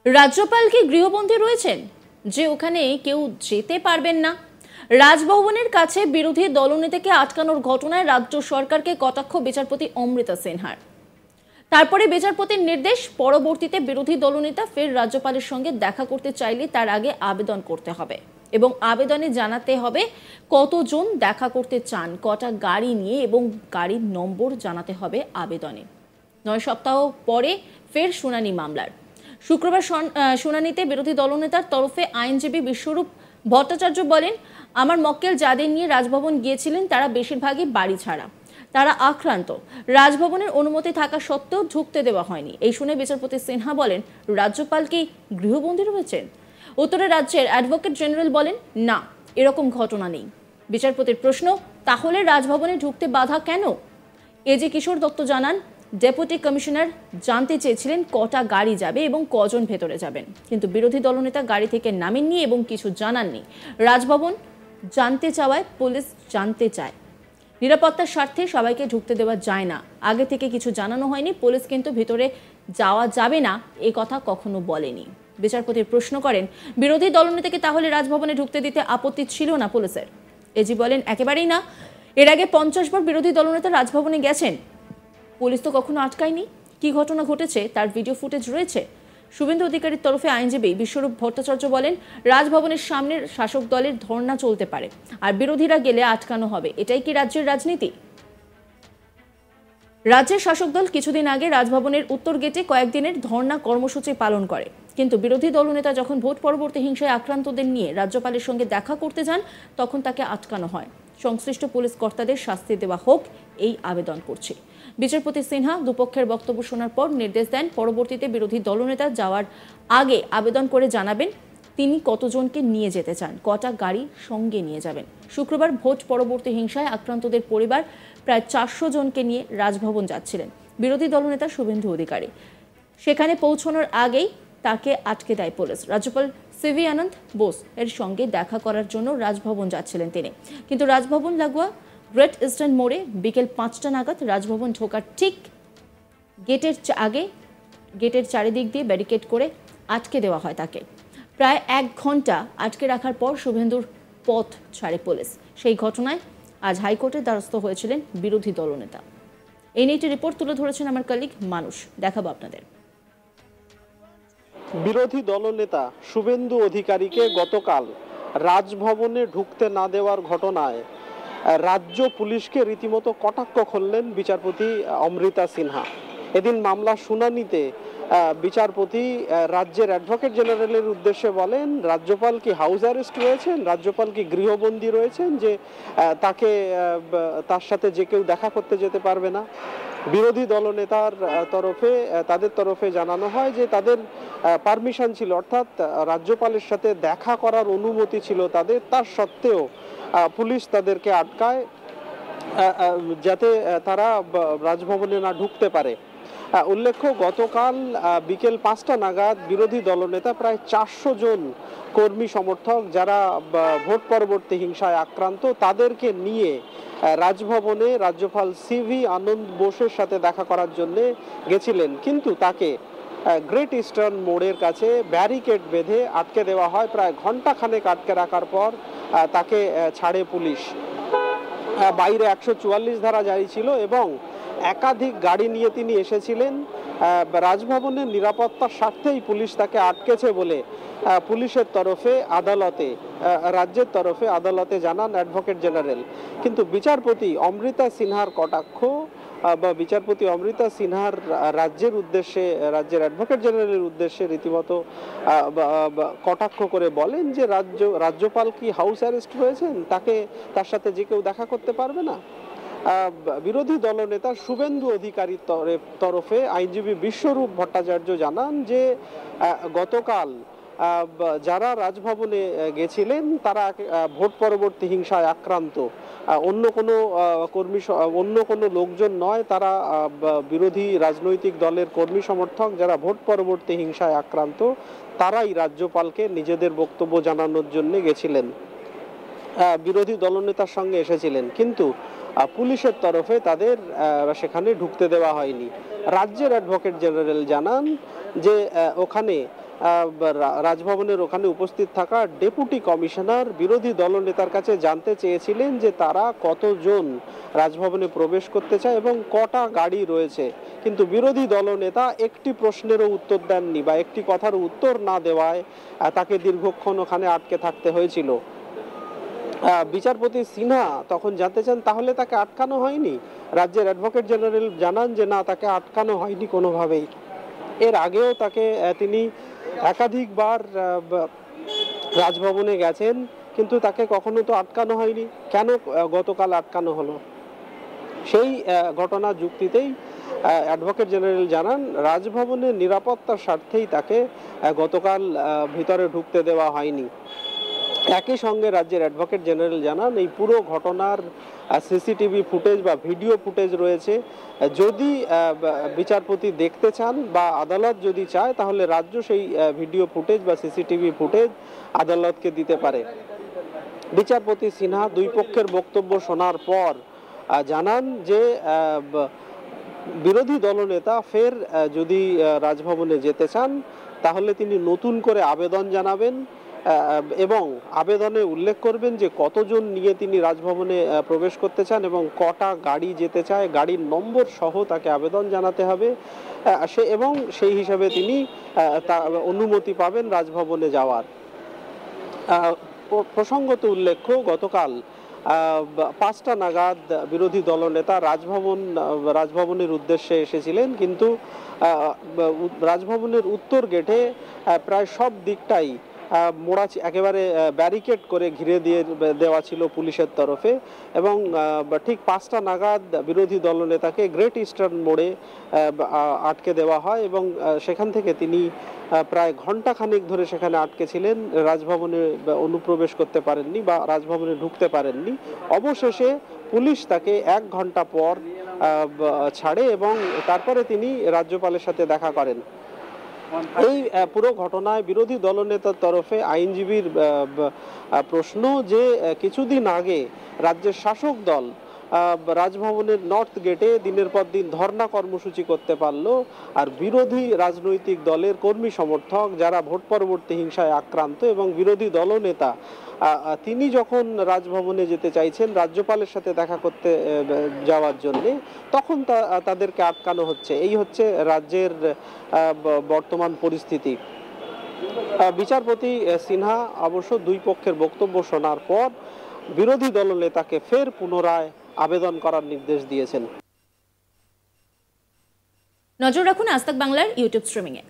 রাজ্যপাল কি গৃহবন্দী রয়েছেন যে ওখানে কেউ যেতে পারবেন না? রাজভবনের কাছে বিরোধী দলনেতাকে আটকানোর ঘটনায় রাজ্য সরকারকে কটাক্ষ বিচারপতি অমৃতা সিনহার। তারপরে বিচারপতির নির্দেশ, পরবর্তীতে বিরোধী দলনেতা ফের রাজ্যপালের সঙ্গে দেখা করতে চাইলে তার আগে আবেদন করতে হবে এবং আবেদনে জানাতে হবে কতজন দেখা করতে চান, কটা গাড়ি নিয়ে এবং গাড়ির নম্বর জানাতে হবে আবেদনে। 9 সপ্তাহ পরে ফের শুনানি মামলার। শুক্রবার শুনানিতে বিরোধী দলনেতার তরফে আইনজীবী বিশ্বরূপ ভট্টাচার্য বলেন, আমার মক্কেল যাদের নিয়ে রাজভবন গিয়েছিলেন তারা বেশিরভাগই বাড়ি ছাড়া, তারা আক্রান্ত। রাজভবনের অনুমতি থাকা সত্ত্বেও ঢুকতে দেওয়া হয়নি। এই শুনে বিচারপতি সিনহা বলেন, রাজ্যপাল কি গৃহবন্দী রয়েছেন? উত্তরে রাজ্যের অ্যাডভোকেট জেনারেল বলেন, না, এরকম ঘটনা নেই। বিচারপতির প্রশ্ন, তাহলে রাজভবনে ঢুকতে বাধা কেন? এজি কিশোর দত্ত জানান, ডেপুটি কমিশনার জানতে চেয়েছিলেন কটা গাড়ি যাবে এবং কজন ভেতরে যাবেন, কিন্তু বিরোধী দলনেতা গাড়ি থেকে নামেননি এবং কিছু জানাননি। রাজভবন জানতে চাওয়ায় পুলিশ জানতে চায়। নিরাপত্তার স্বার্থে সবাইকে ঢুকতে দেওয়া যায় না, আগে থেকে কিছু জানানো হয়নি। পুলিশ কিন্তু ভিতরে যাওয়া যাবে না এ কথা কখনো বলেনি। বিচারপতির প্রশ্ন করেন, বিরোধী দলনেতাকে তাহলে রাজভবনে ঢুকতে দিতে আপত্তি ছিল না পুলিশের? এজি বলেন, একেবারেই না। এর আগে 50 বার বিরোধী দলনেতা রাজভবনে গেছেন, পুলিশ তো কখনো আটকায়নি। কি ঘটনা ঘটেছে তার ভিডিও ফুটেজ রয়েছে। শুভেন্দু অধিকারীর তরফে আইনজীবী বিশ্বরূপ ভট্টাচার্য বলেন, রাজভবনের সামনে শাসক দলের ধর্ণা চলতে পারে আর বিরোধীরা গেলে আটকানো হবে, এটাই কি রাজ্যের রাজনীতি? রাজ্যের শাসক দল কিছুদিন আগে রাজভবনের উত্তর গেটে কয়েকদিনের ধর্ণা কর্মসূচি পালন করে, কিন্তু বিরোধী দলনেতা যখন ভোট পরবর্তী হিংসায় আক্রান্তদের নিয়ে রাজ্যপালের সঙ্গে দেখা করতে যান তখন তাকে আটকানো হয়। সংশ্লিষ্ট পুলিশ কর্তাদের শাস্তি দেওয়া হোক, এই আবেদন করছে। বিচারপতি সিনহা দুপক্ষের বক্তব্য শোনার পর নির্দেশ দেন, পরবর্তীতে বিরোধী দলনেতা যাওয়ার আগে আবেদন করে জানাবেন তিনি কতজনকে নিয়ে যেতে চান, কটা গাড়ি সঙ্গে নিয়ে যাবেন। শুক্রবার ভোট পরবর্তী হিংসায় আক্রান্তদের পরিবার প্রায় 400 জনকে নিয়ে রাজভবন যাচ্ছিলেন বিরোধী দলনেতা শুভেন্দু অধিকারী। সেখানে পৌঁছানোর আগেই তাকে আটকে দেয় পুলিশ। রাজ্যপাল সিভি আনন্দ বোস এর সঙ্গে দেখা করার জন্য রাজভবন যাচ্ছিলেন তিনি, কিন্তু রাজভবন লাগোয়া গ্রেট ইস্টার্ন মোড়ে বিকেল 5টা নাগাদ রাজভবন ঢোকার ঠিক গেটের আগে গেটের চারিদিক দিয়ে ব্যারিকেড করে আটকে দেওয়া হয় তাকে। প্রায় 1 ঘন্টা আটকে রাখার পর শুভেন্দুর পথ ছাড়ে পুলিশ। সেই ঘটনায় আজ হাইকোর্টের দ্বারস্থ হয়েছিলেন বিরোধী দলনেতা। এই নিয়ে একটি রিপোর্ট তুলে ধরেছেন আমার কলিগ মানুষ, দেখাবো আপনাদের। বিরোধী দলনেতা শুভেন্দু অধিকারীকে গতকাল রাজভবনে ঢুকতে না দেওয়ার ঘটনায় রাজ্য পুলিশকে রীতিমতো কটাক্ষ করলেন বিচারপতি অমৃতা সিনহা। এদিন মামলার শুনানিতে বিচারপতি রাজ্যের অ্যাডভোকেট জেনারেলের উদ্দেশ্যে বলেন, রাজ্যপাল কি হাউস অ্যারেস্ট রয়েছেন, রাজ্যপাল কি গৃহবন্দী রয়েছেন যে তার সাথে যে কেউ দেখা করতে যেতে পারবে না। বিরোধী দলনেতার তরফে তাদের তরফে জানানো হয় যে তাদের পারমিশন ছিল, অর্থাৎ রাজ্যপালের সাথে দেখা করার অনুমতি ছিল তাদের, তার সত্ত্বেও পুলিশ তাদেরকে আটকায় যাতে তারা রাজভবনে না ঢুকতে পারে। উল্লেখ্য, গতকাল বিকেল 5টা নাগাদ বিরোধী দলনেতা প্রায় 400 জন কর্মী সমর্থক যারা ভোট পরবর্তী হিংসায় আক্রান্ত তাদেরকে নিয়ে রাজভবনে রাজ্যপাল সিভি আনন্দ বোসের সাথে দেখা করার জন্য গেছিলেন, কিন্তু তাকে গ্রেট ইস্টার্ন মোড়ের কাছে ব্যারিকেড বেঁধে আটকে দেওয়া হয়। প্রায় ঘন্টাখানেক আটকে রাখার পর তাকে ছাড়ে পুলিশ। বাইরে 144 ধারা জারি ছিল এবং একাধিক গাড়ি নিয়ে তিনি এসেছিলেন। রাজভবনের নিরাপত্তার স্বার্থেই পুলিশ তাকে আটকেছে বলে পুলিশের তরফে রাজ্যের তরফে আদালতে জানান অ্যাডভোকেট জেনারেল। কিন্তু বিচারপতি অমৃতা সিনহার কটাক্ষ বা বিচারপতি অমৃতা সিনহার রাজ্যের রাজ্যের অ্যাডভোকেট জেনারেলের উদ্দেশ্যে রীতিমতো কটাক্ষ করে বলেন যে রাজ্যপাল কি হাউস অ্যারেস্ট হয়েছেন, তার সাথে যে কেউ দেখা করতে পারবে না। বিরোধী দলনেতা শুভেন্দু অধিকারীর তরফে আইনজীবী বিশ্বরূপ ভট্টাচার্য জানান যে গতকাল যারা রাজভবনে গেছিলেন তারা ভোট পরবর্তী হিংসায় আক্রান্ত, অন্য কোনো লোকজন নয়। তারা বিরোধী রাজনৈতিক দলের কর্মী সমর্থক যারা ভোট পরবর্তী হিংসায় আক্রান্ত, তারাই রাজ্যপালকে নিজেদের বক্তব্য জানানোর জন্য গেছিলেন, বিরোধী দলনেতার সঙ্গে এসেছিলেন, কিন্তু পুলিশের তরফে তাদের সেখানে ঢুকতে দেওয়া হয়নি। রাজ্যের অ্যাডভোকেট জেনারেল জানান যে ওখানে রাজভবনের ওখানে উপস্থিত থাকা ডেপুটি কমিশনার বিরোধী দলনেতার কাছে জানতে চেয়েছিলেন যে তারা কতজন রাজভবনে প্রবেশ করতে চায় এবং কটা গাড়ি রয়েছে, কিন্তু বিরোধী দলনেতা একটি প্রশ্নেরও উত্তর দেননি বা একটি কথার উত্তর না দেওয়ায় তাকে দীর্ঘক্ষণ ওখানে আটকে থাকতে হয়েছিল। বিচারপতি সিনহা তখন জানতে চান তাহলে তাকে আটকানো হয়নি। রাজ্যের অ্যাডভোকেট জেনারেল জানান যে না, তাকে আটকানো হয়নি কোনোভাবেই। এর আগেও তাকে তিনি একাধিকবার রাজভবনে গেছেন, কিন্তু তাকে কখনো তো আটকানো হয়নি। কেন গতকাল আটকানো হলো? সেই ঘটনা যুক্তিতেই অ্যাডভোকেট জেনারেল জানান রাজভবনের নিরাপত্তার স্বার্থেই তাকে গতকাল ভিতরে ঢুকতে দেওয়া হয়নি। একই সঙ্গে রাজ্যের অ্যাডভোকেট জেনারেল জানান এই পুরো ঘটনার সিসিটিভি ফুটেজ বা ভিডিও ফুটেজ রয়েছে। যদি বিচারপতি দেখতে চান বা আদালত যদি চায় তাহলে রাজ্য সেই ভিডিও ফুটেজ বা সিসিটিভি ফুটেজ আদালতকে দিতে পারে। বিচারপতি সিনহা দুই পক্ষের বক্তব্য শোনার পর জানান যে বিরোধী দলনেতা ফের যদি রাজভবনে যেতে চান তাহলে তিনি নতুন করে আবেদন জানাবেন এবং আবেদনে উল্লেখ করবেন যে কতজন নিয়ে তিনি রাজভবনে প্রবেশ করতে চান এবং কটা গাড়ি যেতে চায়, গাড়ির নম্বর সহ তাকে আবেদন জানাতে হবে এবং সেই হিসাবে তিনি অনুমতি পাবেন রাজভবনে যাওয়ার। প্রসঙ্গত উল্লেখ্য গতকাল 5টা নাগাদ বিরোধী দলনেতা রাজভবনের উদ্দেশ্যে এসেছিলেন, কিন্তু রাজভবনের উত্তর গেটে প্রায় সব দিকটাই মোড়া একেবারে ব্যারিকেড করে ঘিরে দেওয়া ছিল পুলিশের তরফে এবং ঠিক 5টা নাগাদ বিরোধী দলনেতাকে গ্রেট ইস্টার্ন মোড়ে আটকে দেওয়া হয় এবং সেখান থেকে তিনি প্রায় ঘণ্টাখানেক ধরে সেখানে আটকে ছিলেন, রাজভবনে অনুপ্রবেশ করতে পারেননি বা রাজভবনে ঢুকতে পারেননি। অবশেষে পুলিশ তাকে 1 ঘন্টা পর ছাড়ে এবং তারপরে তিনি রাজ্যপালের সাথে দেখা করেন। এই পুরো ঘটনায় বিরোধী দলনেতার তরফে আইনজীবীর প্রশ্ন যে কিছুদিন আগে রাজ্যের শাসক দল রাজভবনের নর্থ গেটে দিনের পর দিন ধর্ণা কর্মসূচি করতে পারলো, আর বিরোধী রাজনৈতিক দলের কর্মী সমর্থক যারা ভোট পরবর্তী হিংসায় আক্রান্ত এবং বিরোধী দলনেতা তিনি যখন রাজভবনে যেতে চাইছেন রাজ্যপালের সাথে দেখা করতে যাওয়ার জন্য, তখন তাদেরকে আটকানো হচ্ছে। এই হচ্ছে রাজ্যের বর্তমান পরিস্থিতি। বিচারপতি সিনহা অবশ্য দুই পক্ষের বক্তব্য শোনার পর বিরোধী দলনেতাকে ফের পুনরায় আবেদন করার নির্দেশ দিয়েছেন। নজর রাখুন আজ তাক বাংলার ইউটিউব স্ট্রিমিংয়ে।